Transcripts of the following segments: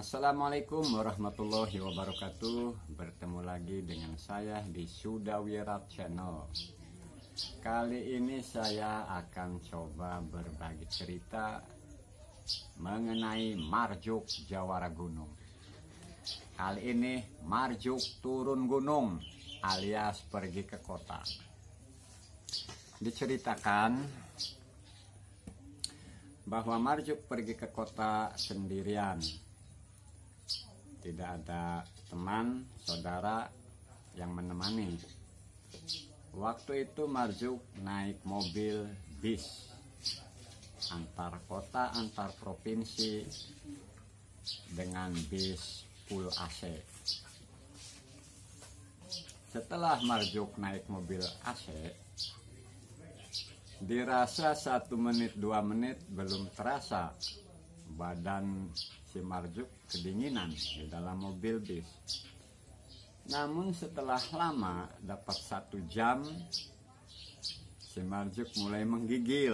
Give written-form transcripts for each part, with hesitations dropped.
Assalamualaikum warahmatullahi wabarakatuh. Bertemu lagi dengan saya di Sudawirat Channel. Kali ini saya akan coba berbagi cerita mengenai Marjuk Jawara Gunung. Kali ini Marjuk turun gunung alias pergi ke kota. Diceritakan bahwa Marjuk pergi ke kota sendirian. Tidak ada teman, saudara yang menemani. Waktu itu Marjuk naik mobil bis antar kota, antar provinsi dengan bis full AC. Setelah Marjuk naik mobil AC, dirasa 1 menit 2 menit belum terasa badan si Marjuk kedinginan di dalam mobil bis. Namun setelah lama dapat 1 jam, si Marjuk mulai menggigil.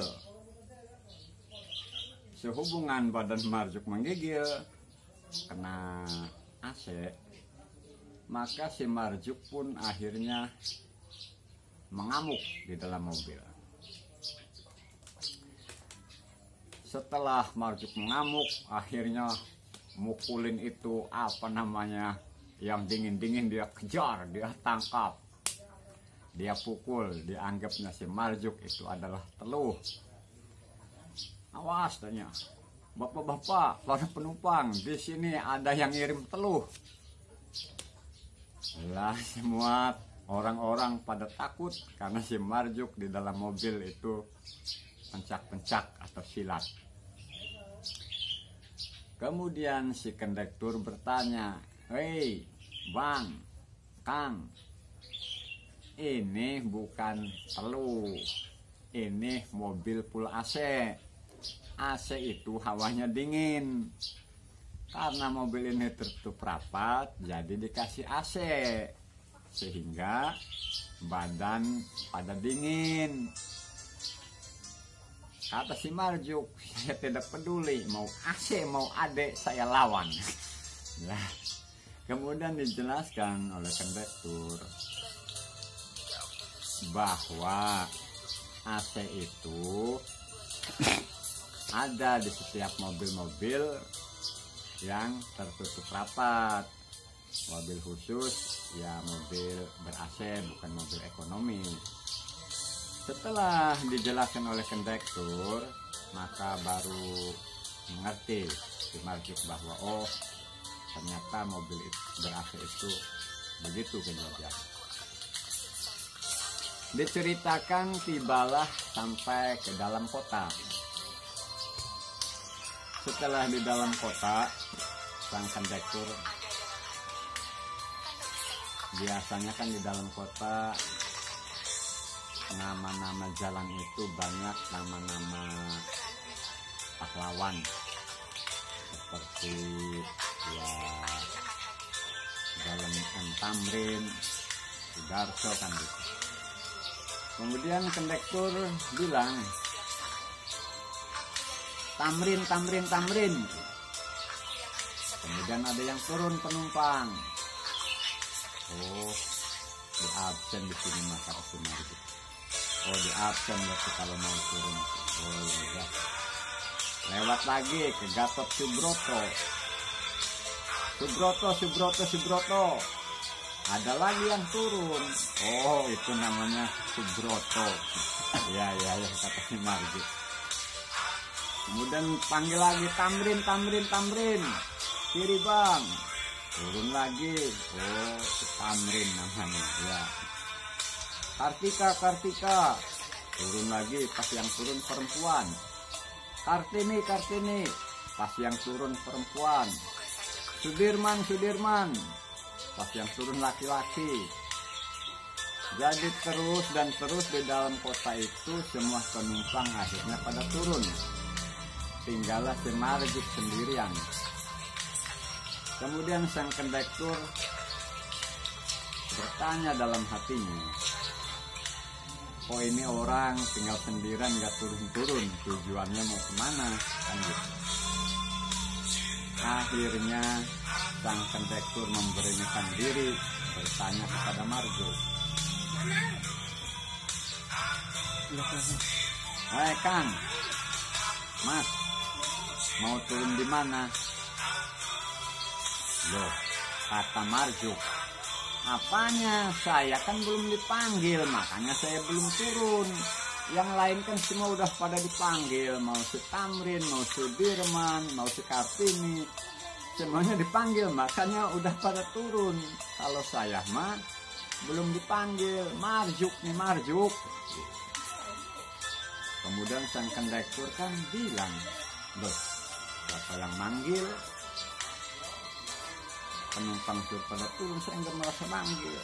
Sehubungan badan Marjuk menggigil kena AC, maka si Marjuk pun akhirnya mengamuk di dalam mobil. Setelah Marjuk mengamuk, akhirnya mukulin itu yang dingin-dingin, dia kejar, dia tangkap, dia pukul, dianggapnya si Marjuk itu adalah teluh. Awas, tanya, bapak-bapak, para penumpang, di sini ada yang ngirim teluh. Lah, semua orang-orang pada takut karena si Marjuk di dalam mobil itu pencak-pencak atau silat. Kemudian si kondektur bertanya, "Hei bang, kang, ini bukan teluh, ini mobil full AC. AC itu hawanya dingin. Karena mobil ini tertutup rapat, jadi dikasih AC, sehingga badan pada dingin." Kata si Marjuk, "Saya tidak peduli, mau AC mau AD saya lawan." Nah, kemudian dijelaskan oleh kondektur bahwa AC itu ada di setiap mobil-mobil yang tertutup rapat. Mobil khusus ya mobil ber-AC, bukan mobil ekonomi. Setelah dijelaskan oleh kondektur, maka baru mengerti si Marjuk bahwa oh, ternyata mobil ber-AC itu begitu kejadian. Diceritakan tibalah sampai ke dalam kota. Setelah di dalam kota, sang kondektur, biasanya kan di dalam kota nama-nama jalan itu banyak nama-nama pahlawan seperti ya Jalan M. Tamrin, Sudarso kan gitu. Kemudian kondektur bilang, "Tamrin, Tamrin, Tamrin." Kemudian ada yang turun penumpang. Oh, di absen di sini maka gitu. Oh, di absen berarti kalau mau turun. Oh ya. Lewat lagi ke Gatot Subroto. Subroto. Ada lagi yang turun. Oh, itu namanya Subroto. Ya, kata si Marjuk. Kemudian panggil lagi, Tamrin. Kiri bang. Turun lagi. Oh, Tamrin namanya. Ya. Kartika. Turun lagi, pas yang turun perempuan. Kartini. Pas yang turun perempuan. Sudirman. Pas yang turun laki-laki. Jadi terus di dalam kota itu semua penumpang akhirnya pada turun. Tinggallah si Marjuk sendirian. Kemudian sang kondektur bertanya dalam hatinya, "Oh, ini orang tinggal sendirian, nggak turun-turun, tujuannya mau kemana?" Kan gitu. Akhirnya sang kondektur memberanikan diri bertanya kepada Marjuk. Hai Kang, Mas, mau turun di mana? Loh, kata Marjuk, apanya? Saya kan belum dipanggil, makanya saya belum turun. Yang lain kan semua udah pada dipanggil, mau si Tamrin, mau si Dirman, mau si Kartini, semuanya dipanggil, makanya udah pada turun. Kalau saya mah belum dipanggil. Marjuk nih, Marjuk. Kemudian sang kondektur kan bilang, loh, siapa yang manggil? Penumpang suruh pada turun, saya nggak merasa manggil.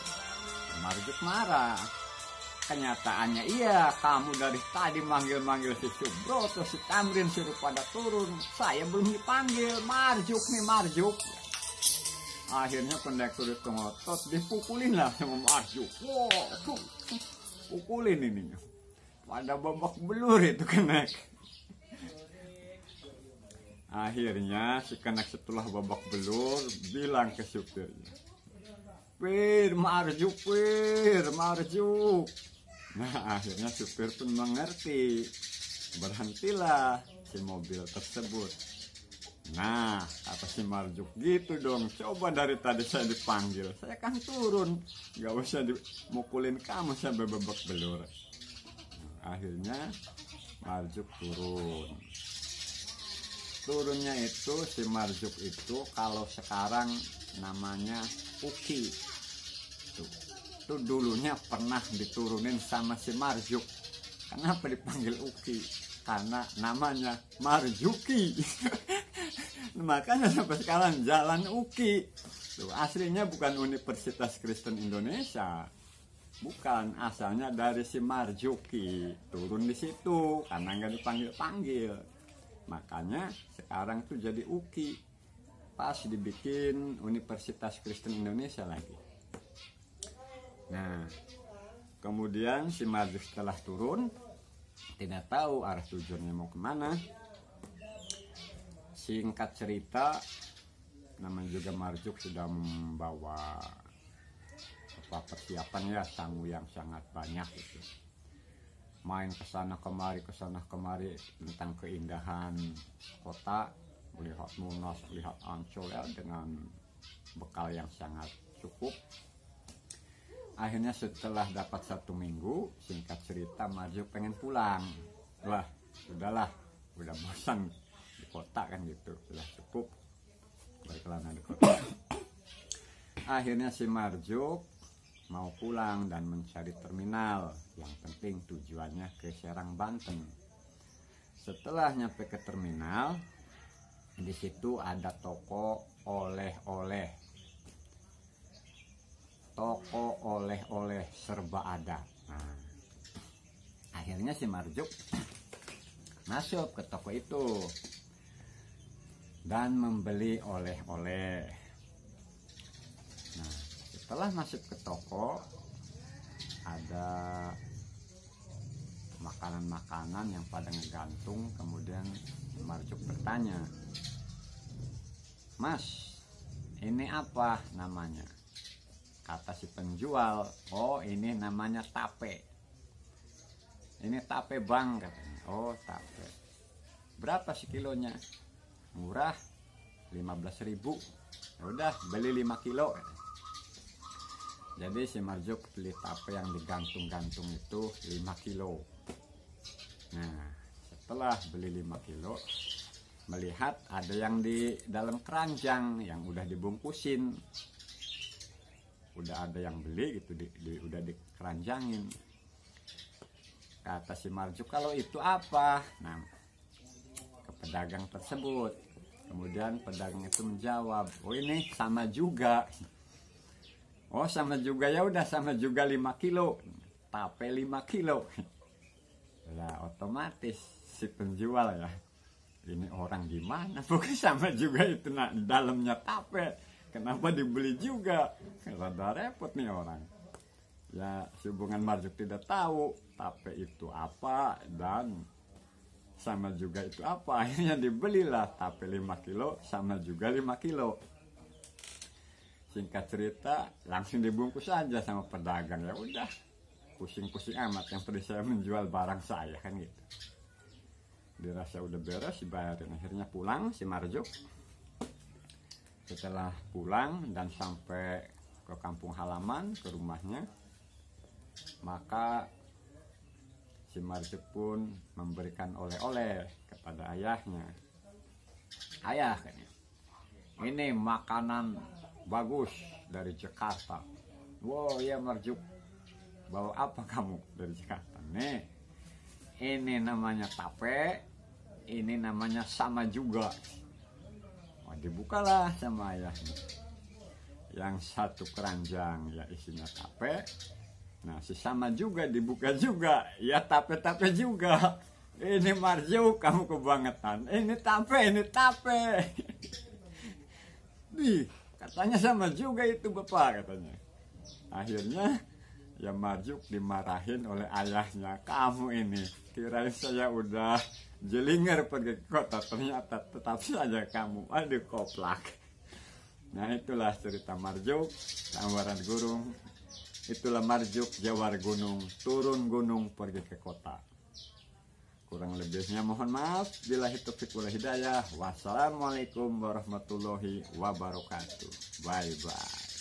Marjuk marah. Kenyataannya iya, kamu dari tadi manggil-manggil si Subroto, si Tamrin suruh pada turun. Saya belum dipanggil. Marjuk nih, Marjuk. Akhirnya kondektur itu ngotot, dipukulin lah sama Marjuk. Wow, pukulin ini. Pada babak belur itu kenek. Akhirnya si kenek setelah babak belur bilang ke supirnya, Pir, Marjuk, Pir, Marjuk. Nah, akhirnya supir pun mengerti. Berhentilah si mobil tersebut. Nah, kata si Marjuk, gitu dong. Coba dari tadi saya dipanggil, saya kan turun. Gak usah dimukulin kamu sampai babak belur. Nah, akhirnya Marjuk turun. Turunnya itu si Marjuk itu kalau sekarang namanya Uki. Tuh dulunya pernah diturunin sama si Marjuk. Kenapa dipanggil Uki? Karena namanya Marjuki. Makanya sampai sekarang jalan Uki. Tuh, aslinya bukan Universitas Kristen Indonesia. Bukan, asalnya dari si Marjuki. Turun di situ karena nggak dipanggil-panggil. Makanya sekarang tuh jadi Uki. Pas dibikin Universitas Kristen Indonesia lagi. Nah, kemudian si Marjuk setelah turun, tidak tahu arah tujuannya mau kemana. Singkat cerita, namanya juga Marjuk sudah membawa persiapan ya, sangu yang sangat banyak itu. Main kesana kemari tentang keindahan kota, melihat Monas, melihat Ancol ya, dengan bekal yang sangat cukup. Akhirnya setelah dapat 1 minggu, singkat cerita Marjuk pengen pulang. Wah, sudahlah, udah bosan di kota kan gitu, sudah cukup berkelana di kota. Akhirnya si Marjuk mau pulang dan mencari terminal. Yang penting tujuannya ke Serang, Banten. Setelah nyampe ke terminal, di situ ada toko oleh-oleh. Toko oleh-oleh serba ada. Nah, akhirnya si Marjuk masuk ke toko itu dan membeli oleh-oleh. Nah, setelah masuk ke toko, ada makanan-makanan yang pada ngegantung. Kemudian Marjuk bertanya, Mas, ini apa namanya? Kata si penjual, oh ini namanya tape. Ini tape bang, katanya. Oh tape. Berapa sih kilonya? Murah, 15.000. Udah beli 5 kilo. Jadi si Marjuk beli tape yang digantung-gantung itu 5 kilo. Nah, setelah beli 5 kilo, melihat ada yang di dalam keranjang yang udah dibungkusin. Udah ada yang beli gitu, udah dikeranjangin. Kata si Marjuk, kalau itu apa? Nah, ke pedagang tersebut. Kemudian pedagang itu menjawab, oh ini sama juga. Oh sama juga, ya udah sama juga 5 kilo. Tape 5 kilo. Lah otomatis si penjual ya, ini orang gimana? Pokoknya sama juga itu, nah dalamnya tape. Kenapa dibeli juga? Rada repot nih orang. Ya, hubungan Marjuk tidak tahu tape itu apa dan sama juga itu apa, akhirnya dibelilah tape 5 kilo sama juga 5 kilo. Singkat cerita langsung dibungkus aja sama pedagang. Ya udah, pusing-pusing amat, yang penting saya menjual barang saya kan gitu. Dirasa udah beres, dibayarin. Akhirnya pulang si Marjuk. Setelah pulang dan sampai ke kampung halaman, ke rumahnya, maka si Marjuk pun memberikan oleh-oleh kepada ayahnya. Ayah, ini makanan bagus dari Jakarta. Wow, ya Marjuk, bawa apa kamu dari Jakarta? Nih, ini namanya tape, ini namanya sama juga. Wah, dibukalah sama ayahnya. Yang satu keranjang ya isinya tape. Nah, si sama juga dibuka juga, ya tape-tape juga. Ini Marjuk, kamu kebangetan. Ini tape, ini tape. Nih, katanya sama juga itu bapak, katanya. Akhirnya ya Marjuk dimarahin oleh ayahnya. Kamu ini kirain saya udah jelinger pergi ke kota, ternyata tetap saja kamu. Aduh, koplak. Nah, itulah cerita Marjuk tawaran gurung. Itulah Marjuk jawar gunung, turun gunung pergi ke kota. Kurang lebihnya mohon maaf. Billahi taufiq wal hidayah. Wassalamualaikum warahmatullahi wabarakatuh. Bye bye.